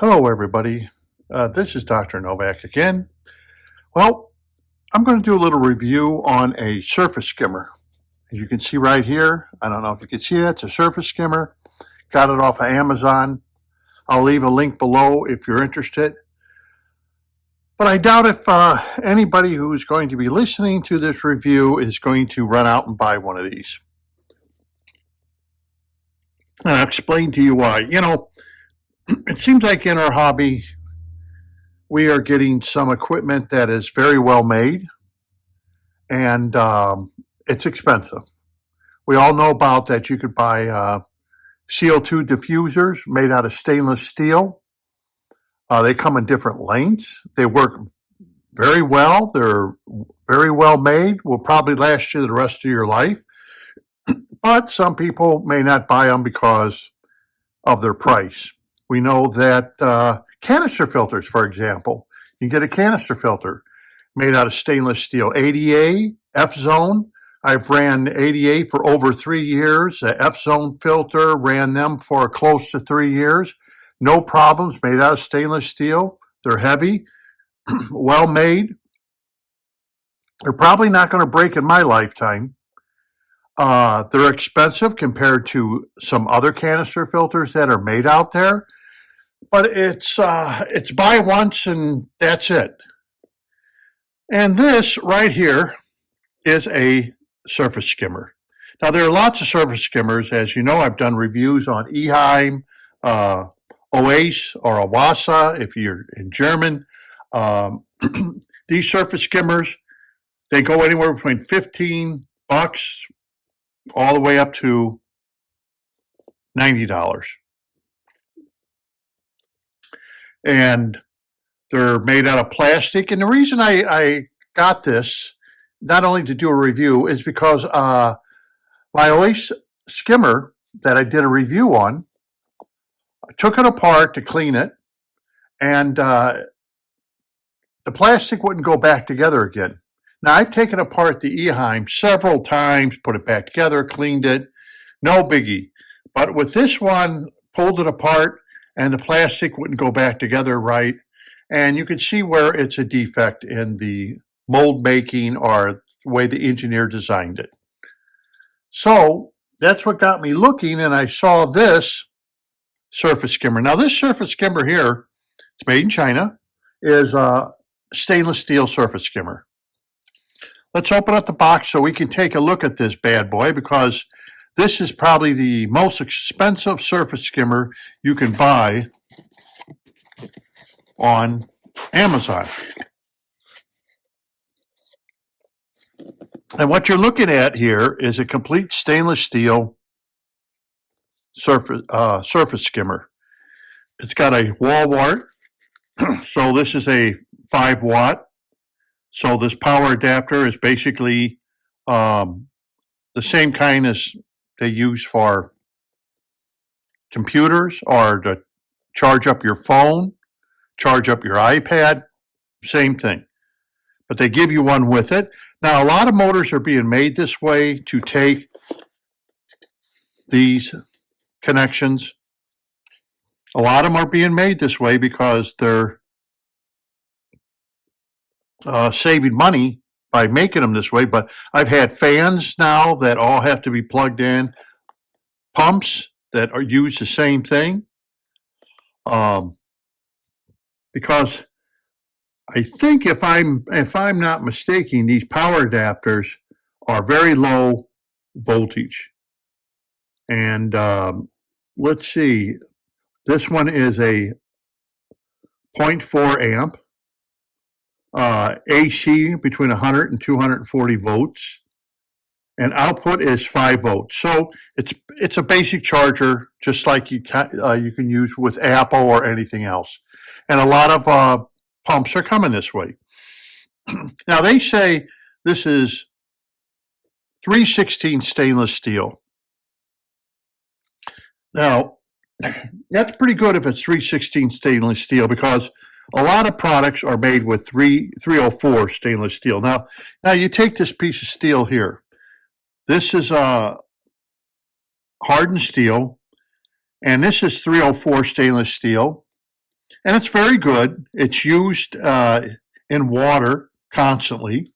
Hello, everybody. This is Dr. Novak again. Well, I'm going to do a little review on a surface skimmer. As you can see right here, I don't know if you can see it, it's a surface skimmer. Got it off of Amazon. I'll leave a link below if you're interested. But I doubt if anybody who's going to be listening to this review is going to run out and buy one of these. And I'll explain to you why. You know, it seems like in our hobby, we are getting some equipment that is very well made, and it's expensive. We all know about that. You could buy CO2 diffusers made out of stainless steel. They come in different lengths. They work very well. They're very well made. Will probably last you the rest of your life. But some people may not buy them because of their price. We know that canister filters, for example, you can get a canister filter made out of stainless steel. ADA, F-Zone. I've ran ADA for over 3 years. The F-Zone filter, ran them for close to 3 years. No problems, made out of stainless steel. They're heavy, well made. They're probably not going to break in my lifetime. They're expensive compared to some other canister filters that are made out there, but it's buy once and that's it. And this right here is a surface skimmer. Now there are lots of surface skimmers. As you know, I've done reviews on Eheim, Oase or Awasa if you're in German. These surface skimmers, they go anywhere between $15 all the way up to $90. And they're made out of plastic. And the reason I got this, not only to do a review, is because my Oase skimmer that I did a review on, I took it apart to clean it, and the plastic wouldn't go back together again. Now, I've taken apart the Eheim several times, put it back together, cleaned it, no biggie. But with this one, pulled it apart, and the plastic wouldn't go back together right. And you can see where it's a defect in the mold making or the way the engineer designed it. So that's what got me looking, and I saw this surface skimmer. Now, this surface skimmer here, it's made in China, is a stainless steel surface skimmer. Let's open up the box so we can take a look at this bad boy, because this is probably the most expensive surface skimmer you can buy on Amazon. And what you're looking at here is a complete stainless steel surface skimmer. It's got a wall wart, so this is a 5-watt. So this power adapter is basically the same kind as they use for computers or to charge up your phone, charge up your iPad, same thing. But they give you one with it. Now, a lot of motors are being made this way to take these connections. A lot of them are being made this way because they're saving money by making them this way. But I've had fans now that all have to be plugged in, pumps that are used the same thing, because I think if I'm not mistaken, these power adapters are very low voltage. And let's see, this one is a 0.4 amp. AC between 100 and 240 volts, and output is 5 volts. So it's a basic charger, just like you can use with Apple or anything else. And a lot of pumps are coming this way. Now they say this is 3/16 stainless steel. Now that's pretty good if it's 3/16 stainless steel, because a lot of products are made with 304 stainless steel. Now you take this piece of steel here. This is hardened steel, and this is 304 stainless steel. And it's very good. It's used in water constantly,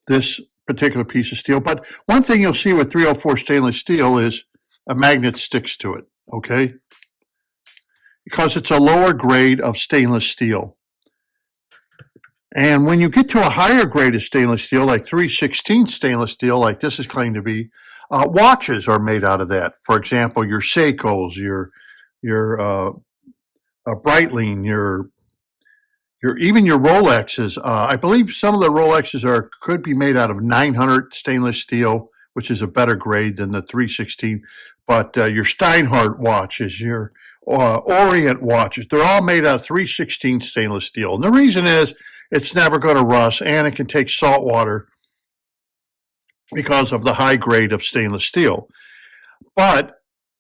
this particular piece of steel. But one thing you'll see with 304 stainless steel is a magnet sticks to it, okay? Because it's a lower grade of stainless steel. And when you get to a higher grade of stainless steel, like 316 stainless steel, like this is claimed to be, watches are made out of that. For example, your Seikos, your Breitling, even your Rolexes. I believe some of the Rolexes could be made out of 900 stainless steel, which is a better grade than the 316. But your Steinhardt watches, your Orient watches, they're all made out of 316 stainless steel. And the reason is it's never going to rust, and it can take salt water because of the high grade of stainless steel. But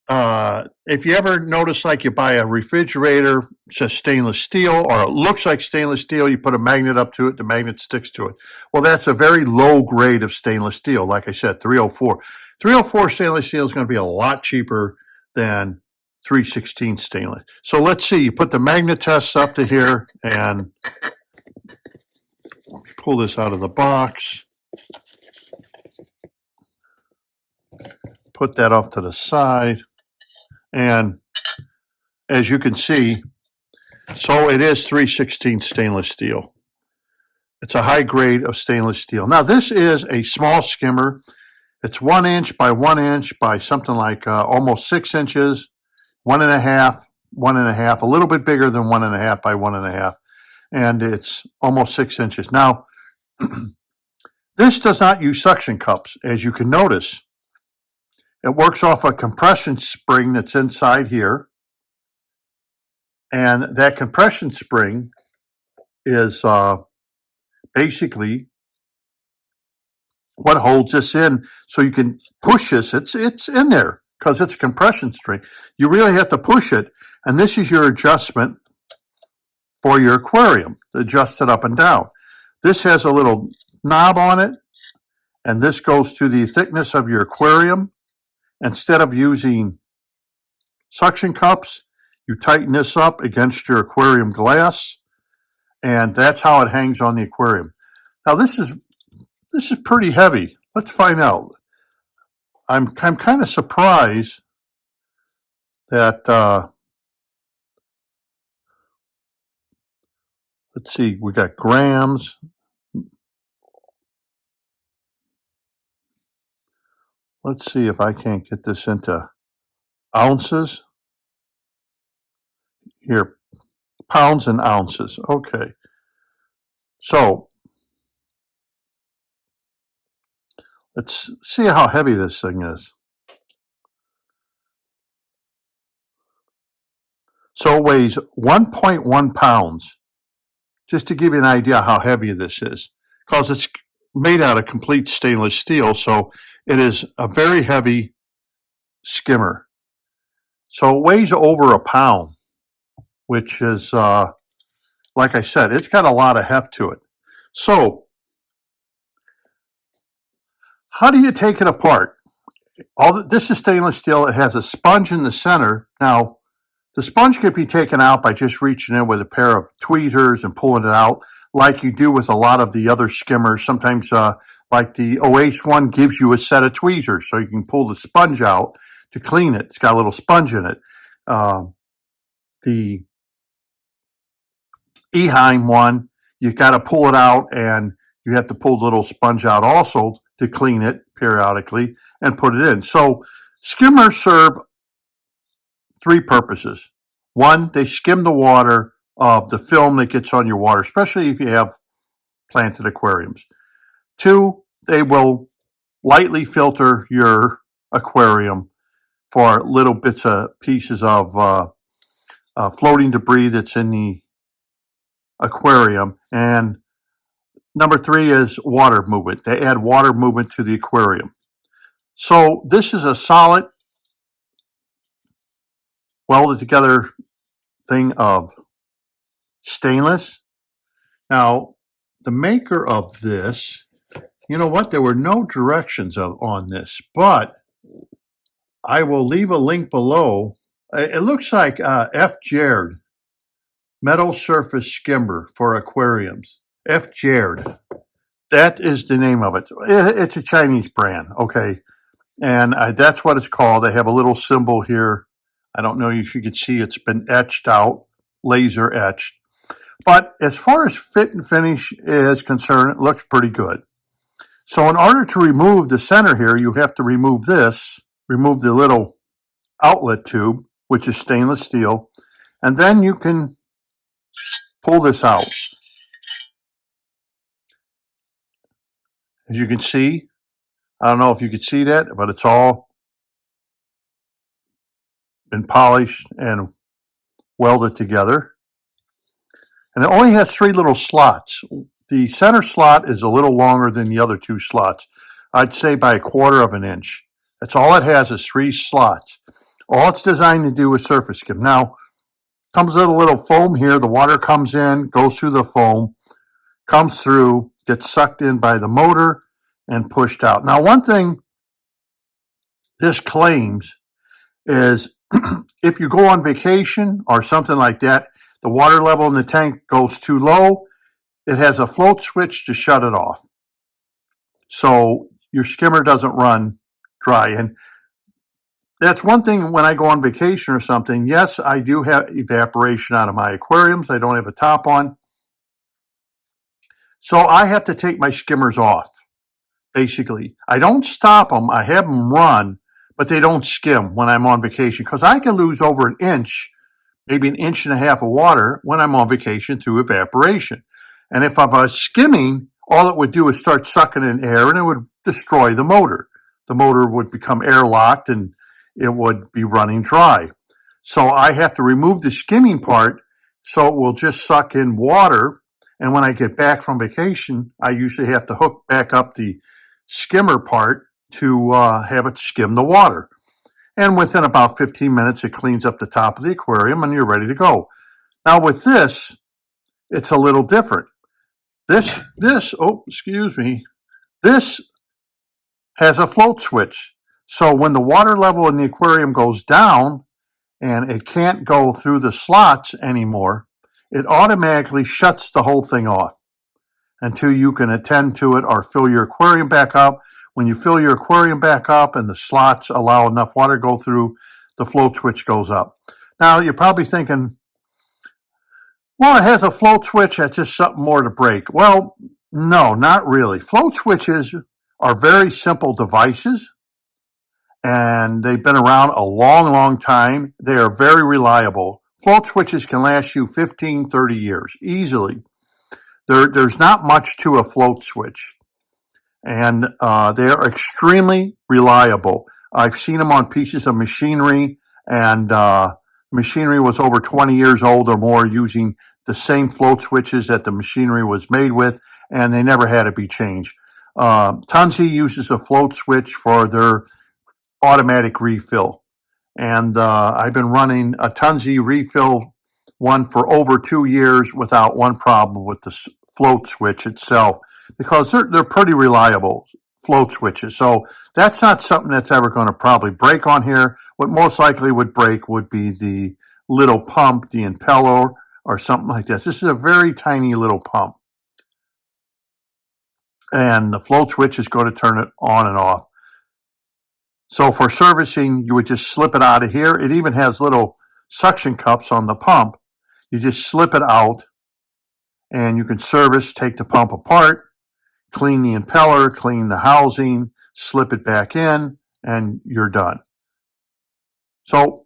if you ever notice, like you buy a refrigerator, it says stainless steel, or it looks like stainless steel, you put a magnet up to it, the magnet sticks to it. Well, that's a very low grade of stainless steel. Like I said, 304. 304 stainless steel is going to be a lot cheaper than 316 stainless. So let's see, you put the magnet tests up to here, and let me pull this out of the box. Put that off to the side. And as you can see, so it is 316 stainless steel. It's a high grade of stainless steel. Now, this is a small skimmer. It's 1 inch by 1 inch by something like almost 6 inches, 1.5, 1.5, a little bit bigger than 1.5 by 1.5. And it's almost 6 inches. Now, this does not use suction cups, as you can notice. It works off a compression spring that's inside here. And that compression spring is basically what holds this in. So you can push this. It's in there because it's a compression string. You really have to push it. And this is your adjustment for your aquarium to adjust it up and down. This has a little knob on it. And this goes to the thickness of your aquarium. Instead of using suction cups, you tighten this up against your aquarium glass, and that's how it hangs on the aquarium. Now this is pretty heavy. Let's find out. I'm kind of surprised that let's see, we got grams. Let's see if I can't get this into ounces. Here, pounds and ounces. Okay. So let's see how heavy this thing is. So it weighs 1.1 pounds, just to give you an idea how heavy this is, because it's made out of complete stainless steel, so it is a very heavy skimmer. So it weighs over a pound, which is, like I said, it's got a lot of heft to it. So how do you take it apart? This is stainless steel. It has a sponge in the center. Now, the sponge could be taken out by just reaching in with a pair of tweezers and pulling it out, like you do with a lot of the other skimmers. Sometimes, like the Oasis one gives you a set of tweezers, so you can pull the sponge out to clean it. It's got a little sponge in it. The Eheim one, you've got to pull it out, and you have to pull the little sponge out also to clean it periodically and put it in. So skimmers serve three purposes. One, they skim the water of the film that gets on your water, especially if you have planted aquariums. Two, they will lightly filter your aquarium for little bits of pieces of floating debris that's in the aquarium. And number three is water movement. They add water movement to the aquarium. So this is a solid, welded together thing of stainless. Now, the maker of this, you know what? There were no directions on this, but I will leave a link below. It looks like FJarde metal surface skimmer for aquariums. FJarde. That is the name of it. It's a Chinese brand, okay? And that's what it's called. They have a little symbol here. I don't know if you can see, it's been etched out, laser etched. But as far as fit and finish is concerned, it looks pretty good. So in order to remove the center here, you have to remove this, remove the little outlet tube, which is stainless steel, and then you can pull this out. As you can see, I don't know if you can see that, but it's all been polished and welded together. And it only has 3 little slots. The center slot is a little longer than the other 2 slots. I'd say by 1/4 of an inch. That's all it has, is 3 slots. All it's designed to do is surface skim. Now, comes with a little foam here. The water comes in, goes through the foam, comes through, gets sucked in by the motor, and pushed out. Now, one thing this claims is if you go on vacation or something like that, the water level in the tank goes too low, it has a float switch to shut it off. So your skimmer doesn't run dry. And that's one thing when I go on vacation or something. Yes, I do have evaporation out of my aquariums. I don't have a top on. So I have to take my skimmers off, basically. I don't stop them. I have them run, but they don't skim when I'm on vacation, because I can lose over an inch, maybe 1.5 inches of water when I'm on vacation through evaporation. And if I was skimming, all it would do is start sucking in air, and it would destroy the motor. The motor would become airlocked and it would be running dry. So I have to remove the skimming part so it will just suck in water. And when I get back from vacation, I usually have to hook back up the skimmer part to have it skim the water. And within about 15 minutes, it cleans up the top of the aquarium and you're ready to go. Now with this, it's a little different. This has a float switch. So when the water level in the aquarium goes down and it can't go through the slots anymore, it automatically shuts the whole thing off until you can attend to it or fill your aquarium back up. When you fill your aquarium back up and the slots allow enough water to go through, the float switch goes up. Now you're probably thinking, well, it has a float switch, that's just something more to break. Well, no, not really. Float switches are very simple devices, and they've been around a long, long time. They are very reliable. Float switches can last you 15, 30 years easily. There's not much to a float switch, and they are extremely reliable. I've seen them on pieces of machinery, and machinery was over 20 years old or more using the same float switches that the machinery was made with, and they never had to be changed. Tunzi uses a float switch for their automatic refill, and I've been running a Tunzi refill one for over 2 years without one problem with the float switch itself, because they're pretty reliable float switches. So that's not something that's ever going to probably break on here. What most likely would break would be the little pump, the impeller, or something like this. This is a very tiny little pump, and the float switch is going to turn it on and off. So for servicing, you would just slip it out of here. It even has little suction cups on the pump. You just slip it out, and you can service, take the pump apart, clean the impeller, clean the housing, slip it back in, and you're done. So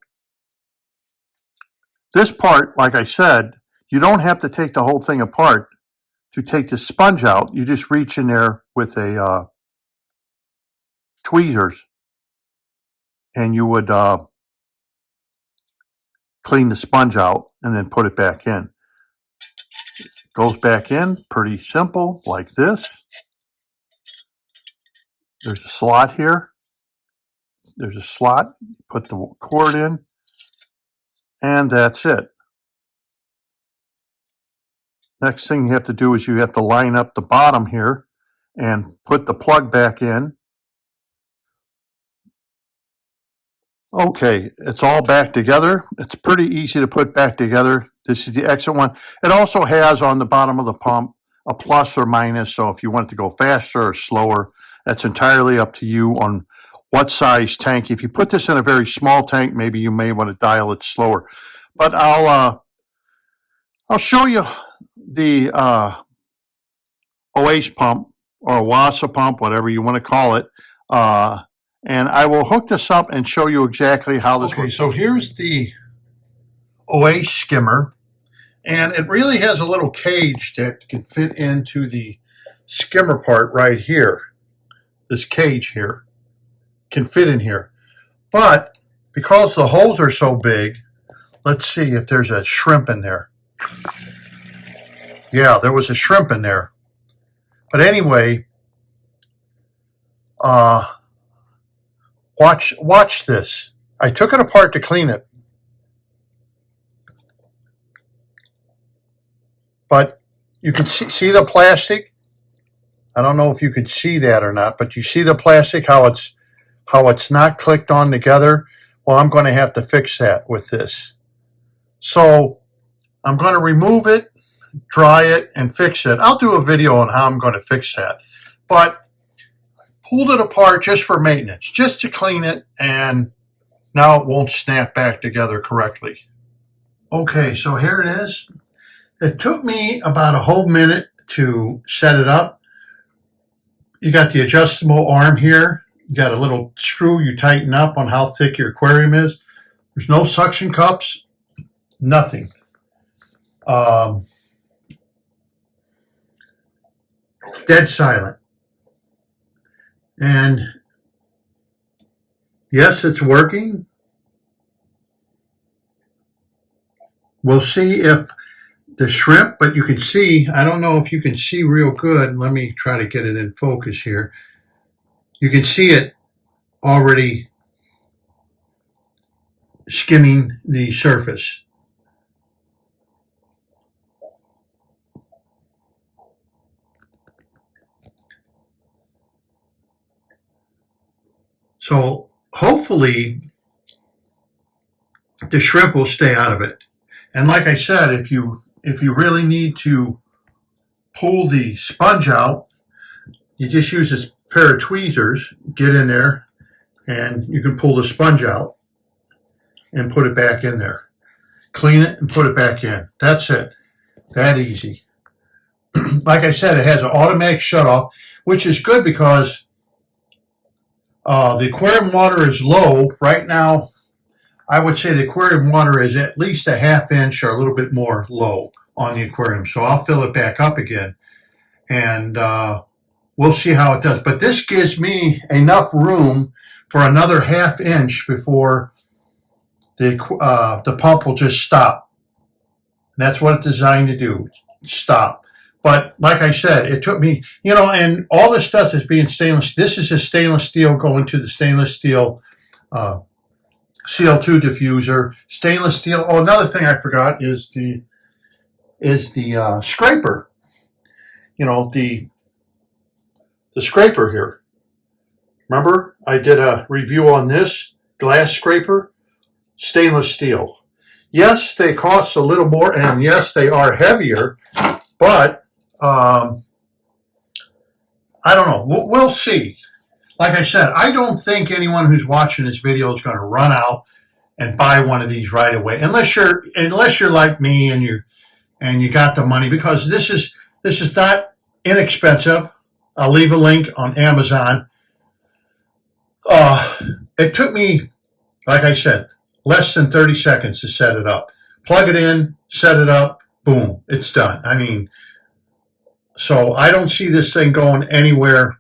this part, like I said, you don't have to take the whole thing apart to take the sponge out. You just reach in there with a tweezers, and you would clean the sponge out and then put it back in. It goes back in pretty simple, like this. There's a slot here. There's a slot. Put the cord in, and that's it. Next thing you have to do is you have to line up the bottom here and put the plug back in. Okay, it's all back together. It's pretty easy to put back together. This is the exit one. It also has on the bottom of the pump a plus or minus, so if you want it to go faster or slower, that's entirely up to you on what size tank. If you put this in a very small tank, maybe you may want to dial it slower. But I'll show you the OASE pump or WASA pump, whatever you want to call it. And I will hook this up and show you exactly how this works. So here's the OASE skimmer, and it really has a little cage that can fit into the skimmer part right here. This cage here can fit in here. But because the holes are so big, let's see if there's a shrimp in there. Yeah, there was a shrimp in there. But anyway, watch this. I took it apart to clean it. But you can see the plastic. I don't know if you can see that or not, but you see the plastic, how it's not clicked on together. Well, I'm going to have to fix that with this. So I'm going to remove it, dry it, and fix it. I'll do a video on how I'm going to fix that. But pulled it apart just for maintenance, just to clean it, and now it won't snap back together correctly. Okay, so here it is. It took me about a whole minute to set it up. You got the adjustable arm here. You got a little screw you tighten up on how thick your aquarium is. There's no suction cups, nothing. Dead silent. And yes, it's working. We'll see if the shrimp, but you can see, I don't know if you can see real good. Let me try to get it in focus here. You can see it already skimming the surface. So hopefully the shrimp will stay out of it. And like I said, if you really need to pull the sponge out, you just use this pair of tweezers, get in there, and you can pull the sponge out and put it back in there. Clean it and put it back in. That's it. That easy. Like I said, it has an automatic shutoff, which is good because the aquarium water is low. Right now, I would say the aquarium water is at least a ½ inch or a little bit more low on the aquarium. So I'll fill it back up again, and we'll see how it does. But this gives me enough room for another ½ inch before the pump will just stop. And that's what it's designed to do, stop. But like I said, it took me, and all this stuff is being stainless. This is a stainless steel going to the stainless steel CO2 diffuser. Stainless steel. Oh, another thing I forgot is the scraper. The scraper here. Remember, I did a review on this glass scraper, stainless steel. Yes, they cost a little more, and yes, they are heavier, but I don't know. We'll see. Like I said, I don't think anyone who's watching this video is going to run out and buy one of these right away, unless you're like me and you got the money, because this is not inexpensive. I'll leave a link on Amazon. It took me, like I said, less than 30 seconds to set it up. Plug it in, set it up, boom, it's done. I mean, so I don't see this thing going anywhere.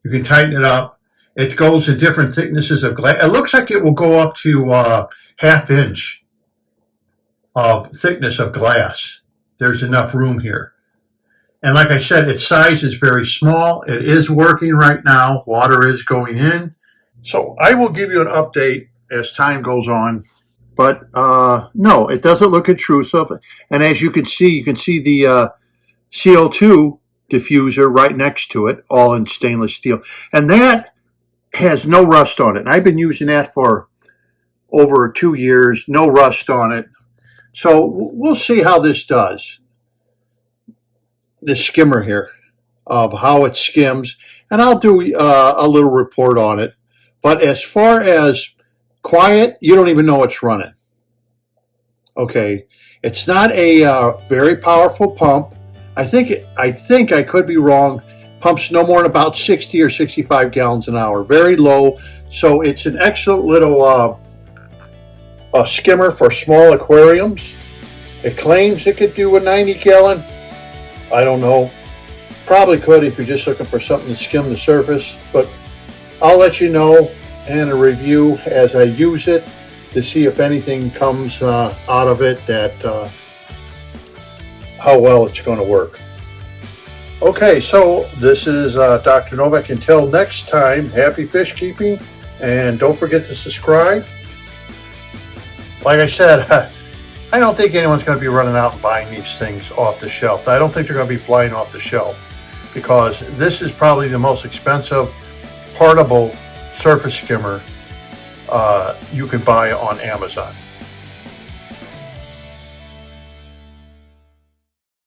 You can tighten it up. It goes to different thicknesses of glass. It looks like it will go up to ½ inch of thickness of glass. There's enough room here. And like I said, its size is very small. It is working right now. Water is going in. So I will give you an update as time goes on. But no, it doesn't look intrusive. And as you can see the CO2 diffuser right next to it, all in stainless steel. And that has no rust on it. And I've been using that for over 2 years, no rust on it. So we'll see how this does, this skimmer here, of how it skims. And I'll do a little report on it. But as far as quiet, you don't even know it's running. Okay, it's not a very powerful pump. I think I could be wrong. Pumps no more than about 60 or 65 gallons an hour, very low. So it's an excellent little skimmer for small aquariums. It claims it could do a 90-gallon. I don't know. Probably could if you're just looking for something to skim the surface. But I'll let you know in a review as I use it to see if anything comes out of it, that how well it's going to work. Okay, so this is Dr. Novak. Until next time, happy fish keeping, and don't forget to subscribe. Like I said, I don't think anyone's going to be running out and buying these things off the shelf. I don't think they're going to be flying off the shelf, because this is probably the most expensive portable surface skimmer you can buy on Amazon.